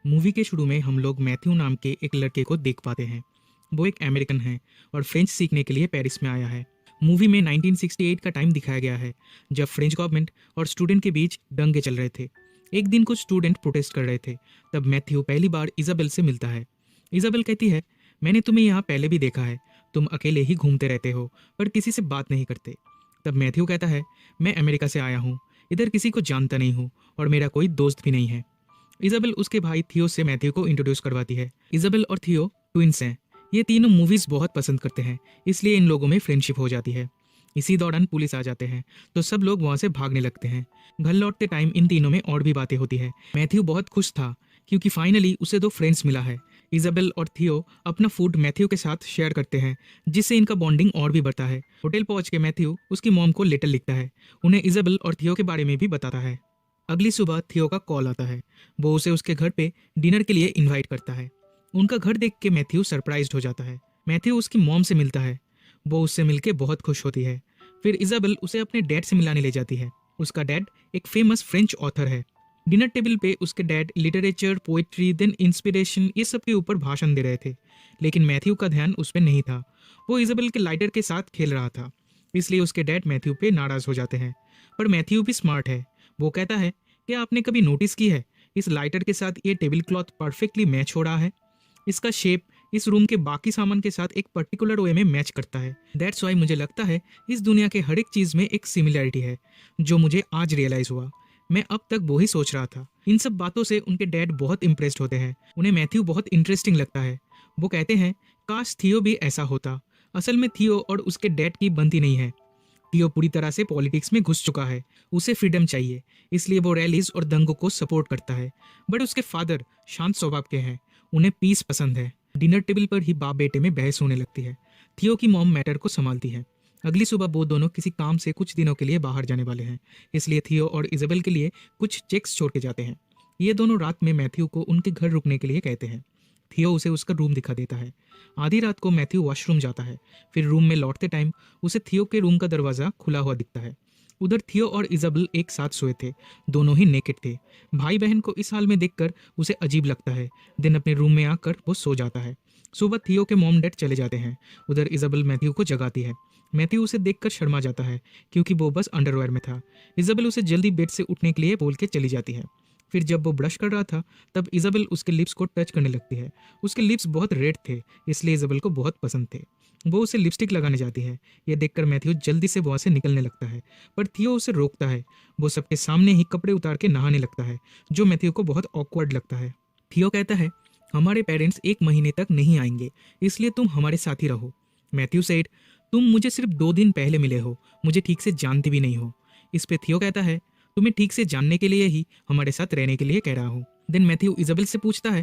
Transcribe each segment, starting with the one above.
Movie के शुरू में हम लोग मैथ्यू नाम के एक लड़के को देख पाते हैं। वो एक अमेरिकन है और फ्रेंच सीखने के लिए पेरिस में आया है। मूवी में 1968 का टाइम दिखाया गया है, जब फ्रेंच गवर्नमेंट और स्टूडेंट के बीच दंगे चल रहे थे। एक दिन कुछ स्टूडेंट प्रोटेस्ट कर रहे थे, तब मैथ्यू पहली बार इजाबेल से मिलता है। इजाबेल कहती है, मैंने तुम्हें यहाँ पहले भी देखा है, तुम अकेले ही घूमते रहते हो पर किसी से बात नहीं करते। तब मैथ्यू कहता है, मैं अमेरिका से आया हूँ, इधर किसी को जानता नहीं हूँ और मेरा कोई दोस्त भी नहीं है। इजाबेल उसके भाई थियो से मैथ्यू को इंट्रोड्यूस करवाती है। इजाबेल और थियो ट्विंस हैं। ये तीनों मूवीज बहुत पसंद करते हैं, इसलिए इन लोगों में फ्रेंडशिप हो जाती है। इसी दौरान पुलिस आ जाते हैं, तो सब लोग वहां से भागने लगते हैं। घर लौटते टाइम इन तीनों में और भी बातें होती है। मैथ्यू बहुत खुश था क्योंकि फाइनली उसे दो फ्रेंड्स मिला है। इजाबेल और थियो अपना फूड मैथ्यू के साथ शेयर करते हैं, जिससे इनका बॉन्डिंग और भी बढ़ता है। होटल पहुंच के मैथ्यू उसकी मॉम को लेटर लिखता है, उन्हें इजाबेल और थियो के बारे में भी बताता है। अगली सुबह थियो का कॉल आता है। वो उसे उसके घर पे डिनर के लिए इनवाइट करता है। उनका घर देख के मैथ्यू सरप्राइज्ड हो जाता है। मैथ्यू उसकी मॉम से मिलता है। वो उससे मिलके बहुत खुश होती है। फिर इजाबेल उसे अपने डैड से मिलाने ले जाती है। उसका डैड एक फेमस फ्रेंच ऑथर है। डिनर टेबल पे उसके dad literature, poetry, then inspiration, ये सब के ऊपर भाषण दे रहे थे, लेकिन मैथ्यू का ध्यान उस पर नहीं था। वो इजाबेल के लाइटर के साथ खेल रहा था, इसलिए उसके डैड मैथ्यू पे नाराज हो जाते हैं। पर मैथ्यू भी स्मार्ट है। वो कहता है, क्या आपने कभी नोटिस की है, इस लाइटर के साथ ये टेबल क्लॉथ परफेक्टली मैच हो रहा है। इसका शेप इस रूम के बाकी सामान के साथ एक पर्टिकुलर वे में मैच करता है। दैट्स वाई मुझे लगता है इस दुनिया के हर एक चीज में एक सिमिलैरिटी है, जो मुझे आज रियलाइज हुआ। मैं अब तक वो ही सोच रहा था। इन सब बातों से उनके डैड बहुत इंप्रेस्ड होते हैं। उन्हें मैथ्यू बहुत इंटरेस्टिंग लगता है। वो कहते हैं, काश थियो भी ऐसा होता। असल में थियो और उसके डैड की बनती नहीं है। थियो पूरी तरह से पॉलिटिक्स में घुस चुका है, उसे फ्रीडम चाहिए, इसलिए वो रैलीज और दंगों को सपोर्ट करता है। बट उसके फादर शांत स्वभाव के हैं, उन्हें पीस पसंद है। डिनर टेबल पर ही बाप बेटे में बहस होने लगती है। थियो की मॉम मैटर को संभालती है। अगली सुबह वो दोनों किसी काम से कुछ दिनों के लिए बाहर जाने वाले हैं, इसलिए थियो और इजाबेल के लिए कुछ चेक्स छोड़ के जाते हैं। ये दोनों रात में मैथ्यू को उनके घर रुकने के लिए कहते हैं। थियो उसे उसका रूम दिखा देता है। आधी रात को मैथ्यू वॉशरूम जाता है। फिर रूम में लौटते टाइम उसे थियो के रूम का दरवाजा खुला हुआ दिखता है। उधर थियो और इजाबेल एक साथ सोए थे। दोनों ही नेकेड थे। भाई बहन को इस हाल में देखकर उसे अजीब लगता है। दिन अपने रूम में आकर वो सो जाता है। सुबह थियो के मॉम डैड चले जाते हैं। उधर इजाबेल मैथ्यू को जगाती है। मैथ्यू उसे देखकर शर्मा जाता है, क्योंकि वो बस अंडरवेयर में था। इजाबेल उसे जल्दी बेड से उठने के लिए बोल के चली जाती है। फिर जब वो ब्रश कर रहा था, तब इजाबेल उसके लिप्स को टच करने लगती है। उसके लिप्स बहुत रेड थे, इसलिए इजाबेल को बहुत पसंद थे। वो उसे लिपस्टिक लगाने जाती है। ये देखकर मैथ्यू जल्दी से वहां से निकलने लगता है, पर थियो उसे रोकता है। वो सबके सामने ही कपड़े उतार के नहाने लगता है, जो मैथ्यू को बहुत ऑकवर्ड लगता है। थियो कहता है, हमारे पेरेंट्स 1 महीने तक नहीं आएंगे, इसलिए तुम हमारे साथ ही रहो। मैथ्यू सेड, तुम मुझे सिर्फ 2 दिन पहले मिले हो, मुझे ठीक से जानते भी नहीं हो। इस पे थियो कहता है, तुम्हें ठीक से जानने के लिए ही हमारे साथ रहने के लिए कह रहा हूँ। देन मैथ्यू इजाबेल से पूछता है,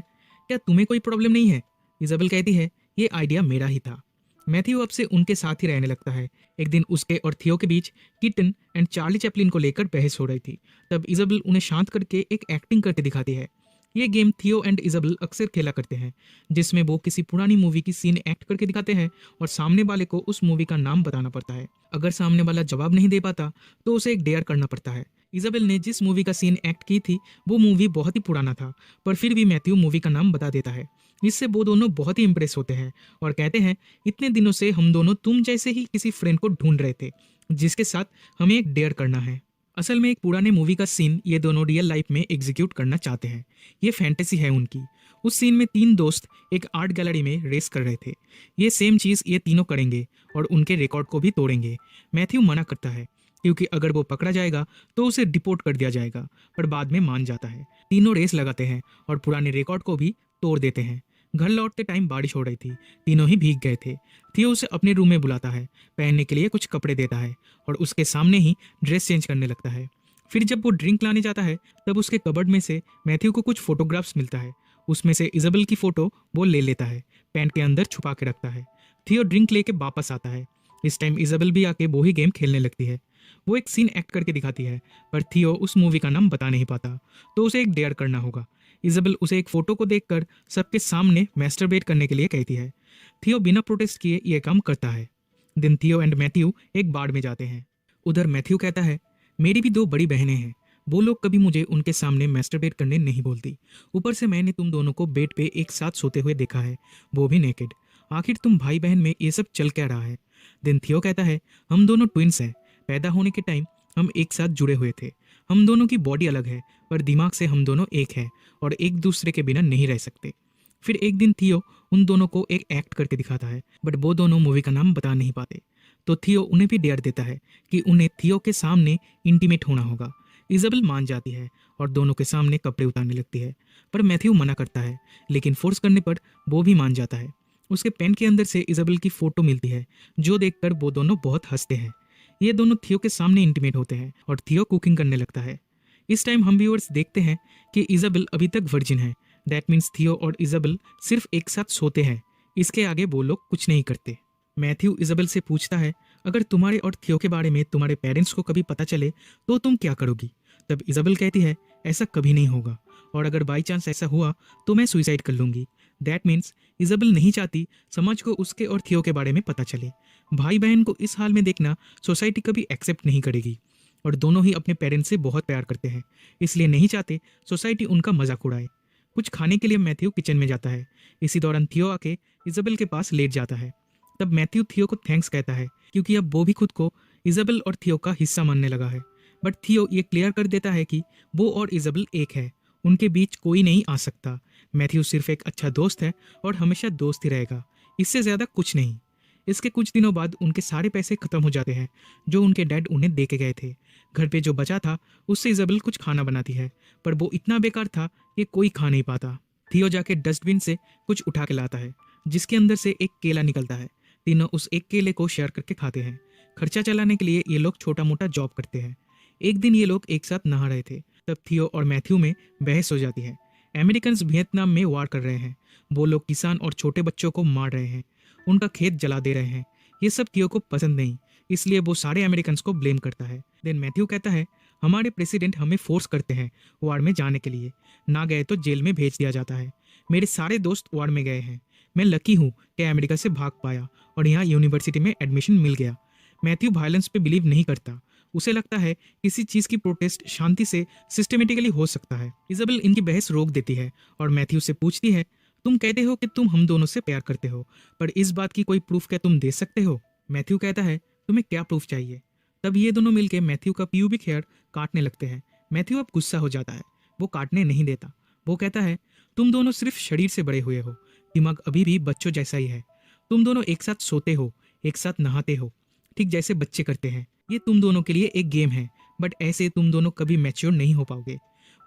क्या तुम्हें कोई प्रॉब्लम नहीं है। इजाबेल कहती है, ये आइडिया मेरा ही था। मैथ्यू अब से उनके साथ ही रहने लगता है। एक दिन उसके और थियो के बीच किटन एंड चार्ली चैपलिन को लेकर बहस हो रही थी। तब इजाबेल उन्हें शांत करके एक एक्टिंग करके दिखाती है। ये गेम थियो एंड इजाबेल अक्सर खेला करते हैं, जिसमें वो किसी पुरानी मूवी की सीन एक्ट करके दिखाते हैं और सामने वाले को उस मूवी का नाम बताना पड़ता है। अगर सामने वाला जवाब नहीं दे पाता तो उसे एक डेयर करना पड़ता है। इजाबेल ने जिस मूवी का सीन एक्ट की थी वो मूवी बहुत ही पुराना था, पर फिर भी मैथ्यू मूवी का नाम बता देता है। इससे वो दोनों बहुत ही इंप्रेस होते हैं और कहते हैं, इतने दिनों से हम दोनों तुम जैसे ही किसी फ्रेंड को ढूंढ रहे थे, जिसके साथ हमें एक डेयर करना है। असल में एक पुराने मूवी का सीन ये दोनों रियल लाइफ में एग्जीक्यूट करना चाहते हैं। ये फैंटेसी है उनकी। उस सीन में 3 दोस्त एक आर्ट गैलरी में रेस कर रहे थे। ये सेम चीज़ ये तीनों करेंगे और उनके रिकॉर्ड को भी तोड़ेंगे। मैथ्यू मना करता है, क्योंकि अगर वो पकड़ा जाएगा तो उसे डिपोर्ट कर दिया जाएगा, पर बाद में मान जाता है। तीनों रेस लगाते हैं और पुराने रिकॉर्ड को भी तोड़ देते हैं। घर लौटते टाइम बारिश हो रही थी। तीनों ही भीग गए थे। थियो उसे अपने रूम में बुलाता है, पहनने के लिए कुछ कपड़े देता है और उसके सामने ही ड्रेस चेंज करने लगता है। फिर जब वो ड्रिंक लाने जाता है, तब उसके कबर्ड में से मैथ्यू को कुछ फोटोग्राफ्स मिलता है। उसमें से इजाबेल की फोटो वो ले लेता है, पैंट के अंदर छुपा के रखता है। थियो ड्रिंक लेके वापस आता है। इस टाइम इजाबेल भी आके वो ही गेम खेलने लगती है। वो एक सीन एक्ट करके दिखाती है, पर थियो उस मूवी का नाम बता नहीं पाता, तो उसे एक डेयर करना होगा। इजाबेल उसे एक फोटो को देखकर सबके सामने मैस्टरबेट करने के लिए कहती है। थियो बिना प्रोटेस्ट किए ये काम करता है। दिन थियो एंड मैथ्यू एक बार में जाते हैं। उधर मैथ्यू कहता है, मेरी भी 2 बड़ी बहनें हैं, वो लोग कभी मुझे उनके सामने मैस्टरबेट करने नहीं बोलती। ऊपर से मैंने तुम दोनों को बेड पे एक साथ सोते हुए देखा है, वो भी नेकेड। आखिर तुम भाई बहन में ये सब चल क्या रहा है? देन थियो कहता है, हम दोनों ट्विंस हैं। पैदा होने के टाइम हम एक साथ जुड़े हुए थे। हम दोनों की बॉडी अलग है, पर दिमाग से हम दोनों एक हैं और एक दूसरे के बिना नहीं रह सकते। फिर एक दिन थियो उन दोनों को एक एक्ट करके दिखाता है, बट वो दोनों मूवी का नाम बता नहीं पाते। तो थियो उन्हें भी डेयर देता है कि उन्हें थियो के सामने इंटीमेट होना होगा। इजाबेल मान जाती है और दोनों के सामने कपड़े उतारने लगती है, पर मैथ्यू मना करता है, लेकिन फोर्स करने पर वो भी मान जाता है। उसके पेन के अंदर से इजाबेल की फोटो मिलती है, जो देखकर वो दोनों बहुत हंसते हैं। ये दोनों थियो के सामने इंटीमेट होते हैं और थियो कुकिंग करने लगता है। इस टाइम हम व्यूअर्स देखते हैं कि इजाबेल अभी तक वर्जिन है। दैट मीन्स थियो और इजाबेल सिर्फ एक साथ सोते हैं, इसके आगे वो लोग कुछ नहीं करते। मैथ्यू इजाबेल से पूछता है, अगर तुम्हारे और थियो के बारे में तुम्हारे पेरेंट्स को कभी पता चले तो तुम क्या करोगी? तब इजाबेल कहती है, ऐसा कभी नहीं होगा, और अगर बाई चांस ऐसा हुआ तो मैं सुसाइड कर लूंगी। दैट मीन्स इजाबेल नहीं चाहती समाज को उसके और थियो के बारे में पता चले। भाई बहन को इस हाल में देखना सोसाइटी कभी एक्सेप्ट नहीं करेगी, और दोनों ही अपने पेरेंट्स से बहुत प्यार करते हैं, इसलिए नहीं चाहते सोसाइटी उनका मजाक उड़ाए। कुछ खाने के लिए मैथ्यू किचन में जाता है। इसी दौरान थियो आके इजाबेल के पास लेट जाता है। तब मैथ्यू थियो को थैंक्स कहता है, क्योंकि अब वो भी खुद को इजाबेल और थियो का हिस्सा मानने लगा है। बट थियो ये क्लियर कर देता है कि वो और इजाबेल एक है, उनके बीच कोई नहीं आ सकता। मैथ्यू सिर्फ एक अच्छा दोस्त है और हमेशा दोस्त ही रहेगा, इससे ज़्यादा कुछ नहीं। इसके कुछ दिनों बाद उनके सारे पैसे खत्म हो जाते हैं जो उनके डैड उन्हें दे के गए थे। घर पे जो बचा था उससे इजाबेल कुछ खाना बनाती है, पर वो इतना बेकार था कि कोई खा नहीं पाता। थियो जाके डस्टबिन से कुछ उठा के लाता है, जिसके अंदर से एक केला निकलता है। तीनों उस एक केले को शेयर करके खाते हैं। खर्चा चलाने के लिए ये लोग छोटा मोटा जॉब करते हैं। एक दिन ये लोग एक साथ नहा रहे थे, तब थियो और मैथ्यू में बहस हो जाती है। अमेरिकन्स वियतनाम में वार कर रहे हैं, वो लोग किसान और छोटे बच्चों को मार रहे हैं, उनका खेत जला दे रहे हैं। ये सब थियो को पसंद नहीं, इसलिए वो सारे अमेरिकन्स को ब्लेम करता है। देन मैथ्यू कहता है, हमारे प्रेसिडेंट हमें फोर्स करते हैं वार में जाने के लिए, ना गए तो जेल में भेज दिया जाता है। मेरे सारे दोस्त वार में गए हैं, मैं लकी हूँ कि अमेरिका से भाग पाया और यहाँ यूनिवर्सिटी में एडमिशन मिल गया। मैथ्यू वायलेंस पे बिलीव नहीं करता, उसे लगता है किसी चीज़ की प्रोटेस्ट शांति से सिस्टमेटिकली हो सकता है। इजाबेल इनकी बहस रोक देती है और मैथ्यू से पूछती है, तुम कहते हो कि तुम हम दोनों से प्यार करते हो, पर इस बात की कोई प्रूफ क्या तुम दे सकते हो? मैथ्यू कहता है, तुम्हें क्या प्रूफ चाहिए? तब ये दोनों मिलकर मैथ्यू का प्यूबिक हेयर काटने लगते हैं। मैथ्यू अब गुस्सा हो जाता है, वो काटने नहीं देता। वो कहता है, तुम दोनों सिर्फ शरीर से बड़े हुए हो, दिमाग अभी भी बच्चों जैसा ही है। तुम दोनों एक साथ सोते हो, एक साथ नहाते हो, ठीक जैसे बच्चे करते हैं। ये तुम दोनों के लिए एक गेम है, बट ऐसे तुम दोनों कभी मैच्योर नहीं हो पाओगे।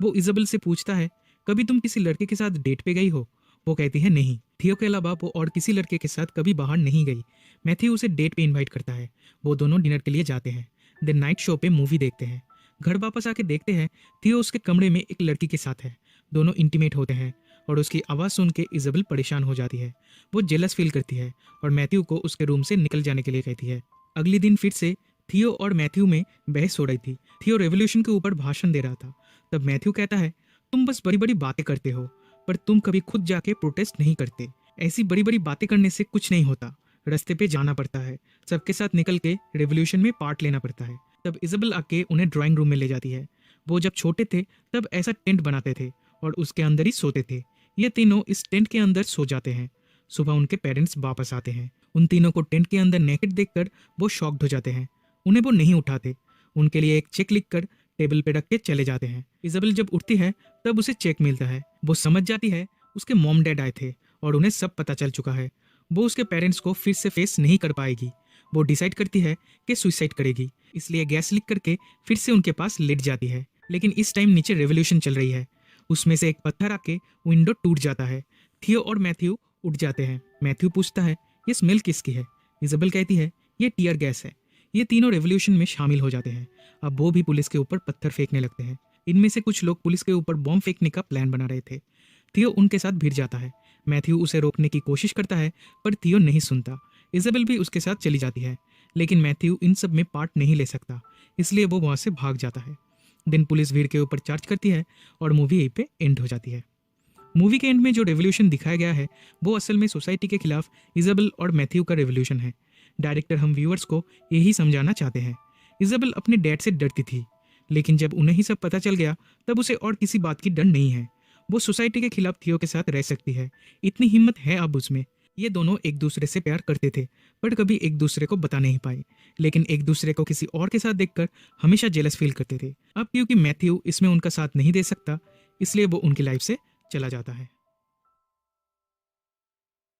वो इजाबेल से पूछता है, कभी तुम किसी लड़के के साथ डेट पे गई हो? वो कहती है नहीं। थियो के अलावा वो और किसी लड़के के साथ कभी बाहर नहीं गई। मैथ्यू उसे डेट पे इनवाइट करता है। वो दोनों डिनर के लिए जाते हैं। देन नाइट शो पे मूवी देखते हैं। घर वापस आके देखते हैं थियो उसके कमरे में एक लड़की के साथ है। दोनों इंटीमेट होते हैं और उसकी आवाज़ सुन के इजाबेल परेशान हो जाती है। वो जेलस फील करती है और मैथ्यू को उसके रूम से निकल जाने के लिए कहती है। अगले दिन फिर से थियो और मैथ्यू में बहस हो रही थी। थियो रेवोल्यूशन के ऊपर भाषण दे रहा था। तब मैथ्यू कहता है, तुम बस बड़ी बड़ी बातें करते हो, पर तुम कभी खुद जाके प्रोटेस्ट नहीं करते। ऐसी बड़ी बड़ी बातें करने से कुछ नहीं होता, रास्ते पे जाना पड़ता है, सबके साथ निकल के रेवोल्यूशन में पार्ट लेना पड़ता है। तब इजाबेल आके उन्हें ड्राइंग रूम में ले जाती है। वो जब छोटे थे तब ऐसा टेंट बनाते थे और उसके अंदर ही सोते थे। ये तीनों इस टेंट के अंदर सो जाते हैं। सुबह उनके पेरेंट्स वापस आते हैं। उन तीनों को टेंट के अंदर नेकेड देखकर वो शॉक्ड हो जाते हैं। उन्हें वो नहीं उठाते, उनके लिए एक चेक लिखकर टेबल पे रख के चले जाते हैं। इजाबेल जब उठती है तब उसे चेक मिलता है। वो समझ जाती है उसके मॉम डैड आए थे और उन्हें सब पता चल चुका है। वो उसके पेरेंट्स को फिर से फेस नहीं कर पाएगी। वो डिसाइड करती है कि सुसाइड करेगी, इसलिए गैस लीक करके फिर से उनके पास लेट जाती है। लेकिन इस टाइम नीचे रेवोल्यूशन चल रही है। उसमें से एक पत्थर आके विंडो टूट जाता है। थियो और मैथ्यू उठ जाते हैं। मैथ्यू पूछता है, ये स्मेल किसकी है? इजाबेल कहती है, ये टीयर गैस है। ये तीनों रेवोल्यूशन में शामिल हो जाते हैं। अब वो भी पुलिस के ऊपर पत्थर फेंकने लगते हैं। इनमें से कुछ लोग पुलिस के ऊपर बॉम्ब फेंकने का प्लान बना रहे थे। थियो उनके साथ भिड़ जाता है। मैथ्यू उसे रोकने की कोशिश करता है, पर थियो नहीं सुनता। इजाबेल भी उसके साथ चली जाती है, लेकिन मैथ्यू इन सब में पार्ट नहीं ले सकता, इसलिए वो वहाँ से भाग जाता है। दिन पुलिस भीड़ के ऊपर चार्ज करती है और मूवी यहीं पे एंड हो जाती है। मूवी के एंड में जो रेवोल्यूशन दिखाया गया है वो असल में सोसाइटी के खिलाफ इजाबेल और मैथ्यू का रेवोल्यूशन है। डायरेक्टर हम व्यूअर्स को यही समझाना चाहते हैं। इजाबेल अपने डैड से डरती थी, लेकिन जब उन्हें ही सब पता चल गया तब उसे और किसी बात की डर नहीं है। वो सोसाइटी के खिलाफ थियो के साथ रह सकती है, इतनी हिम्मत है अब उसमें। ये दोनों एक दूसरे से प्यार करते थे पर कभी एक दूसरे को बता नहीं पाए, लेकिन एक दूसरे को किसी और के साथ देखकर हमेशा जेलस फील करते थे। अब क्योंकि मैथ्यू इसमें उनका साथ नहीं दे सकता, इसलिए वो उनकी लाइफ से चला जाता है।